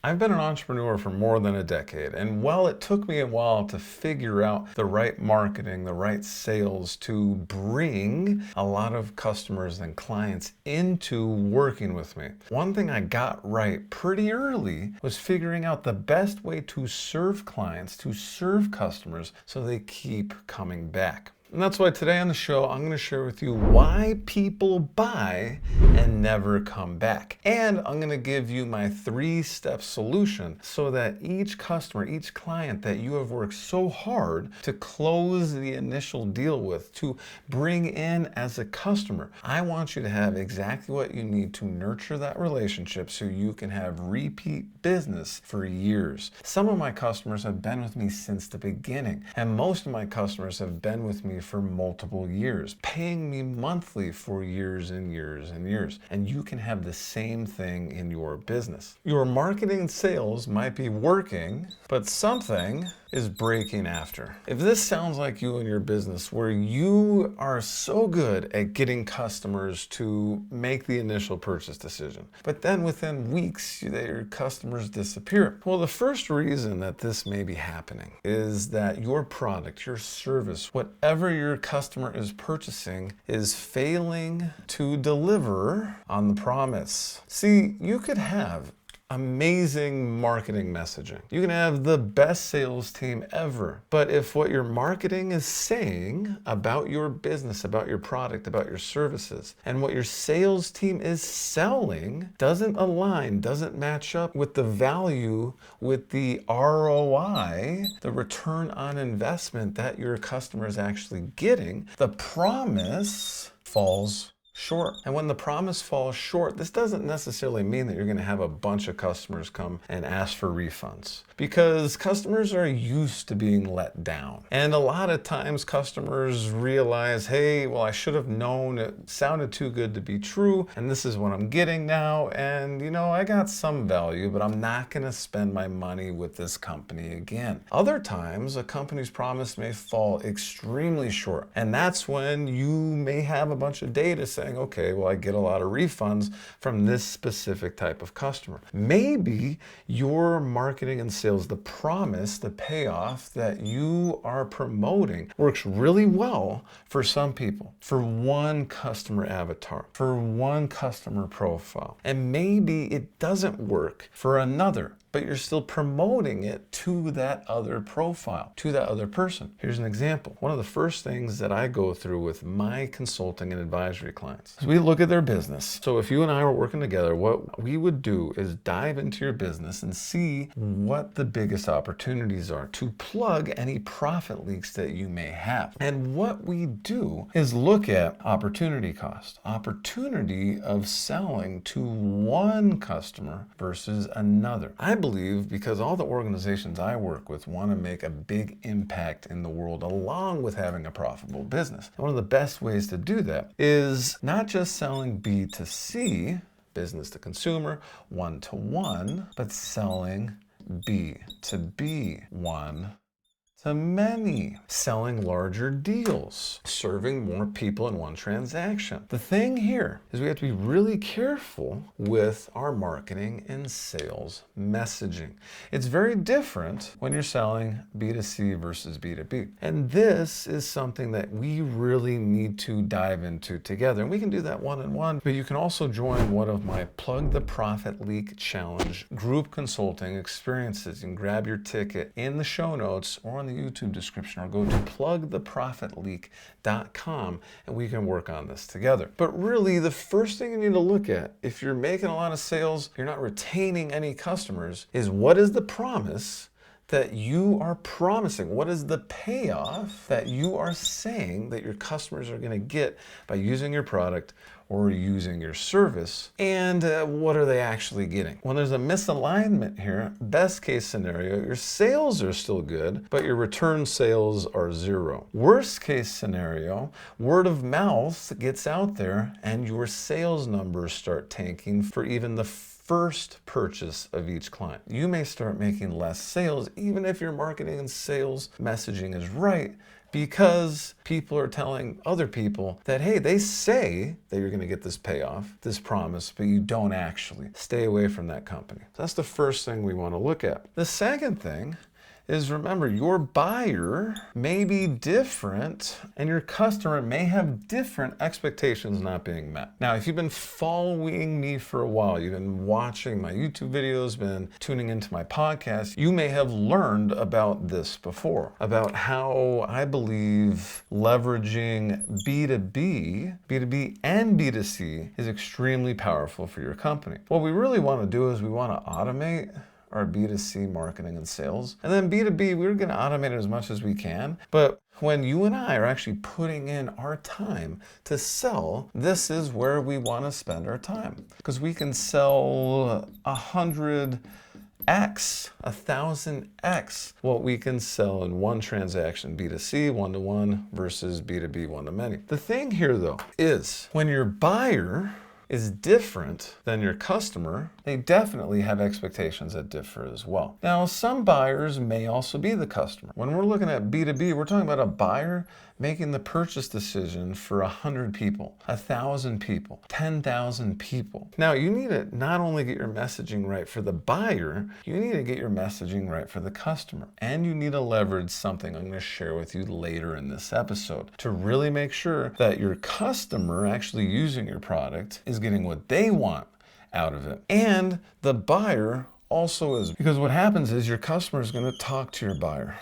I've been an entrepreneur for more than a decade, and while it took me a while to figure out the right marketing, the right sales to bring a lot of customers and clients into working with me, one thing I got right pretty early was figuring out the best way to serve clients, to serve customers, so they keep coming back. And that's why today on the show, I'm going to share with you why people buy and never come back. And I'm going to give you my 3-step solution so that each customer, each client that you have worked so hard to close the initial deal with, to bring in as a customer, I want you to have exactly what you need to nurture that relationship so you can have repeat business for years. Some of my customers have been with me since the beginning, and most of my customers have been with me for multiple years, paying me monthly for years and years and years. And you can have the same thing in your business. Your marketing and sales might be working, but something is breaking after. If this sounds like you in your business, where you are so good at getting customers to make the initial purchase decision, but then within weeks, your customers disappear. Well, the first reason that this may be happening is that your product, your service, whatever your customer is purchasing is failing to deliver on the promise. See, you could have amazing marketing messaging. You can have the best sales team ever. But if what your marketing is saying about your business, about your product, about your services, and what your sales team is selling doesn't align, doesn't match up with the value, with the ROI, the return on investment that your customer is actually getting, the promise falls short. And when the promise falls short, this doesn't necessarily mean that you're going to have a bunch of customers come and ask for refunds, because customers are used to being let down. And a lot of times customers realize, hey, well, I should have known, it sounded too good to be true, and this is what I'm getting now. And I got some value, but I'm not going to spend my money with this company again. Other times a company's promise may fall extremely short. And that's when you may have a bunch of data saying, okay, well, I get a lot of refunds from this specific type of customer. Maybe your marketing and sales, the promise, the payoff that you are promoting works really well for some people, for one customer avatar, for one customer profile. And maybe it doesn't work for another, but you're still promoting it to that other profile, to that other person. Here's an example. One of the first things that I go through with my consulting and advisory clients is we look at their business. So if you and I were working together, what we would do is dive into your business and see what the biggest opportunities are to plug any profit leaks that you may have. And what we do is look at opportunity cost, opportunity of selling to one customer versus another. I believe because all the organizations I work with want to make a big impact in the world along with having a profitable business. And one of the best ways to do that is not just selling B2C, business to consumer, one-to-one, but selling B2B, one to many, selling larger deals, serving more people in one transaction. The thing here is we have to be really careful with our marketing and sales messaging. It's very different when you're selling B2C versus B2B. And this is something that we really need to dive into together. And we can do that one-on-one, but you can also join one of my Plug the Profit Leak Challenge group consulting experiences. You can grab your ticket in the show notes or on the YouTube description, or go to plugtheprofitleak.com and we can work on this together. But really, the first thing you need to look at, if you're making a lot of sales, you're not retaining any customers, is what is the promise that you are promising? What is the payoff that you are saying that your customers are going to get by using your product or using your service? And what are they actually getting? When there's a misalignment here, best case scenario, your sales are still good, but your return sales are zero. Worst case scenario, word of mouth gets out there and your sales numbers start tanking for even the first purchase of each client. You may start making less sales even if your marketing and sales messaging is right, because people are telling other people that, hey, they say that you're going to get this payoff, this promise, but you don't actually. Stay away from that company. So that's the first thing we want to look at. The second thing is, remember, your buyer may be different and your customer may have different expectations not being met. Now, if you've been following me for a while, you've been watching my YouTube videos, been tuning into my podcast, you may have learned about this before, about how I believe leveraging B2B and B2C is extremely powerful for your company. What we really want to do is we want to automate our B2C marketing and sales. And then B2B, we're going to automate it as much as we can. But when you and I are actually putting in our time to sell, this is where we want to spend our time. Because we can sell 100x, 1,000x what we can sell in one transaction, B2C, one-to-one, versus B2B, one-to-many. The thing here, though, is when your buyer is different than your customer, they definitely have expectations that differ as well. Now, some buyers may also be the customer. When we're looking at B2B, we're talking about a buyer making the purchase decision for 100 people, 1,000 people, 10,000 people. Now, you need to not only get your messaging right for the buyer, you need to get your messaging right for the customer. And you need to leverage something I'm going to share with you later in this episode to really make sure that your customer actually using your product is getting what they want out of it. And the buyer also is. Because what happens is your customer is going to talk to your buyer.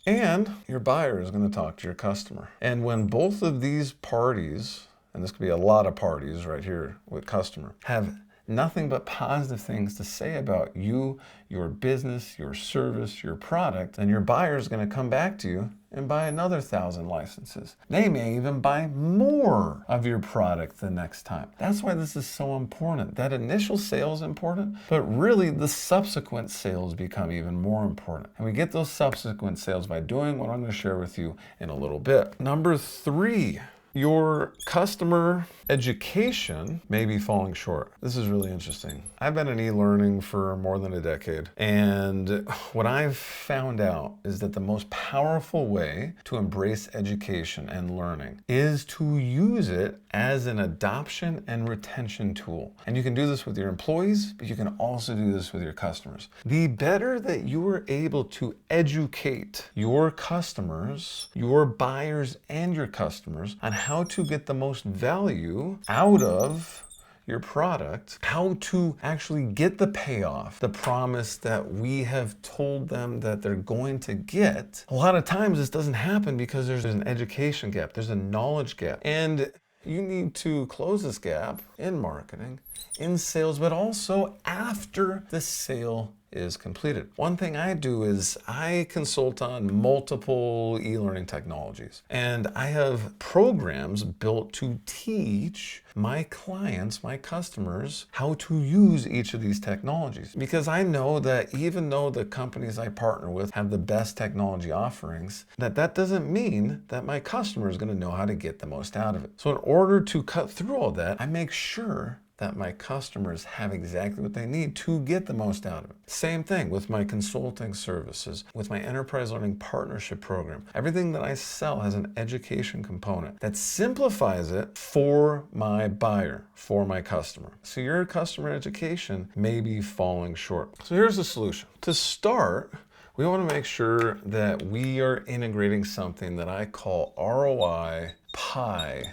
And your buyer is going to talk to your customer. And when both of these parties, and this could be a lot of parties right here with customer, have nothing but positive things to say about you, your business, your service, your product, then your buyer is going to come back to you and buy another 1,000 licenses. They may even buy more of your product the next time. That's why this is so important. That initial sale is important, but really the subsequent sales become even more important. And we get those subsequent sales by doing what I'm going to share with you in a little bit. Number 3, your customer education may be falling short. This is really interesting. I've been in eLearning for more than a decade, and what I've found out is that the most powerful way to embrace education and learning is to use it as an adoption and retention tool. And you can do this with your employees, but you can also do this with your customers. The better that you are able to educate your customers, your buyers, and your customers on how to get the most value out of your product, how to actually get the payoff, the promise that we have told them that they're going to get. A lot of times this doesn't happen because there's an education gap, there's a knowledge gap. And you need to close this gap in marketing, in sales, but also after the sale is completed. One thing I do is I consult on multiple e-learning technologies, and I have programs built to teach my clients, my customers, how to use each of these technologies. Because I know that even though the companies I partner with have the best technology offerings, that doesn't mean that my customer is going to know how to get the most out of it. So in order to cut through all that, I make sure that my customers have exactly what they need to get the most out of it. Same thing with my consulting services, with my enterprise learning partnership program. Everything that I sell has an education component that simplifies it for my buyer, for my customer. So your customer education may be falling short. So here's the solution. To start, we want to make sure that we are integrating something that I call ROI Pie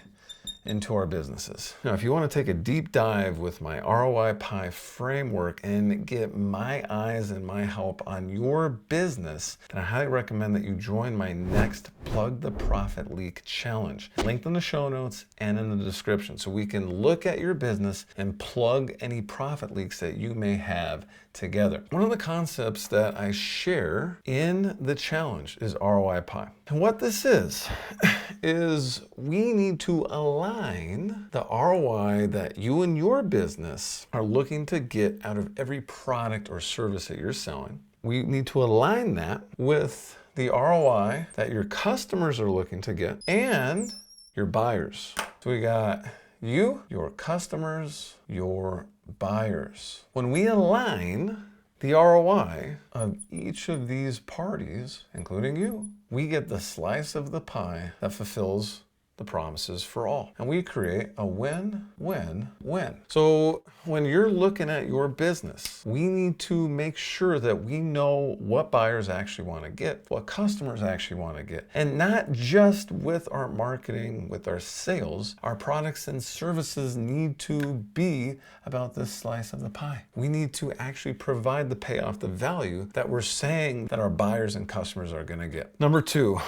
into our businesses. Now, if you want to take a deep dive with my ROI Pie framework and get my eyes and my help on your business, then I highly recommend that you join my next Plug the Profit Leak Challenge. Linked in the show notes and in the description, so we can look at your business and plug any profit leaks that you may have together. One of the concepts that I share in the challenge is ROI Pie. And what this is we need to align the ROI that you and your business are looking to get out of every product or service that you're selling. We need to align that with the ROI that your customers are looking to get and your buyers. So we got you, your customers, your buyers. When we align the ROI of each of these parties, including you, we get the slice of the pie that fulfills the promises for all. And we create a win-win-win. So when you're looking at your business, we need to make sure that we know what buyers actually want to get, what customers actually want to get, and not just with our marketing, with our sales. Our products and services need to be about this slice of the pie. We need to actually provide the payoff, the value that we're saying that our buyers and customers are going to get. Number two,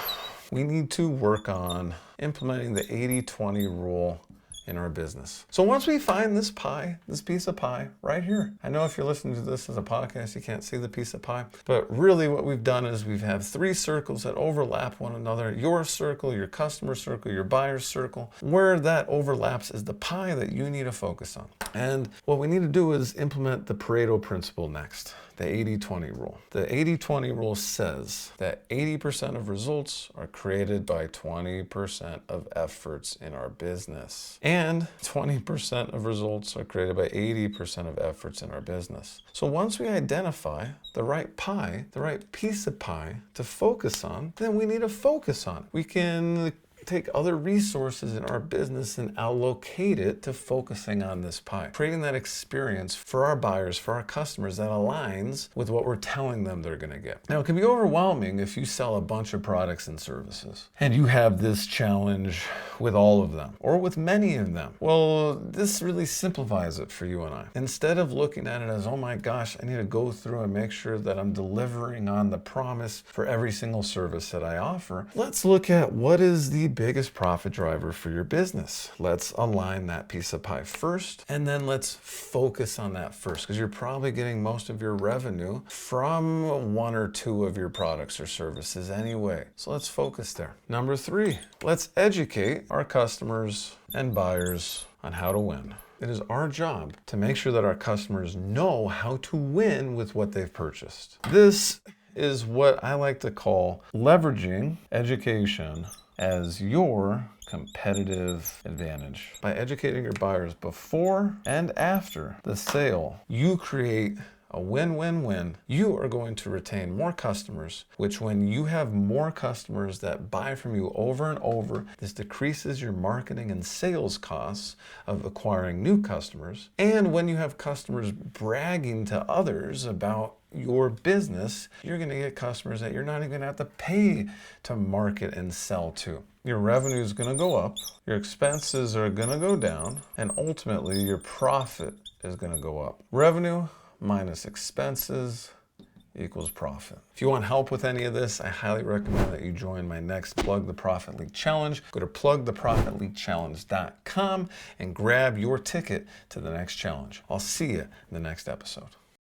we need to work on implementing the 80-20 rule in our business. So once we find this pie, this piece of pie right here, I know if you're listening to this as a podcast, you can't see the piece of pie, but really what we've done is we've had 3 circles that overlap one another. Your circle, your customer circle, your buyer's circle. Where that overlaps is the pie that you need to focus on. And what we need to do is implement the Pareto principle next, the 80-20 rule. The 80-20 rule says that 80% of results are created by 20% of efforts in our business. And 20% of results are created by 80% of efforts in our business. So once we identify the right pie, the right piece of pie to focus on, then we need to focus on. We can take other resources in our business and allocate it to focusing on this pie, creating that experience for our buyers, for our customers that aligns with what we're telling them they're going to get. Now, it can be overwhelming if you sell a bunch of products and services and you have this challenge with all of them or with many of them. Well, this really simplifies it for you and I. Instead of looking at it as, oh my gosh, I need to go through and make sure that I'm delivering on the promise for every single service that I offer, let's look at what is the biggest profit driver for your business. Let's align that piece of pie first, and then let's focus on that first, because you're probably getting most of your revenue from 1 or 2 of your products or services anyway. So let's focus there. Number 3, let's educate our customers and buyers on how to win. It is our job to make sure that our customers know how to win with what they've purchased. This is what I like to call leveraging education as your competitive advantage. By educating your buyers before and after the sale, you create a win-win-win. You are going to retain more customers, which when you have more customers that buy from you over and over, this decreases your marketing and sales costs of acquiring new customers. And when you have customers bragging to others about your business, you're going to get customers that you're not even going to have to pay to market and sell to. Your revenue is going to go up, your expenses are going to go down, and ultimately your profit is going to go up. Revenue minus expenses equals profit. If you want help with any of this, I highly recommend that you join my next Plug the Profit League Challenge. Go to plugtheprofitleaguechallenge.com and grab your ticket to the next challenge. I'll see you in the next episode.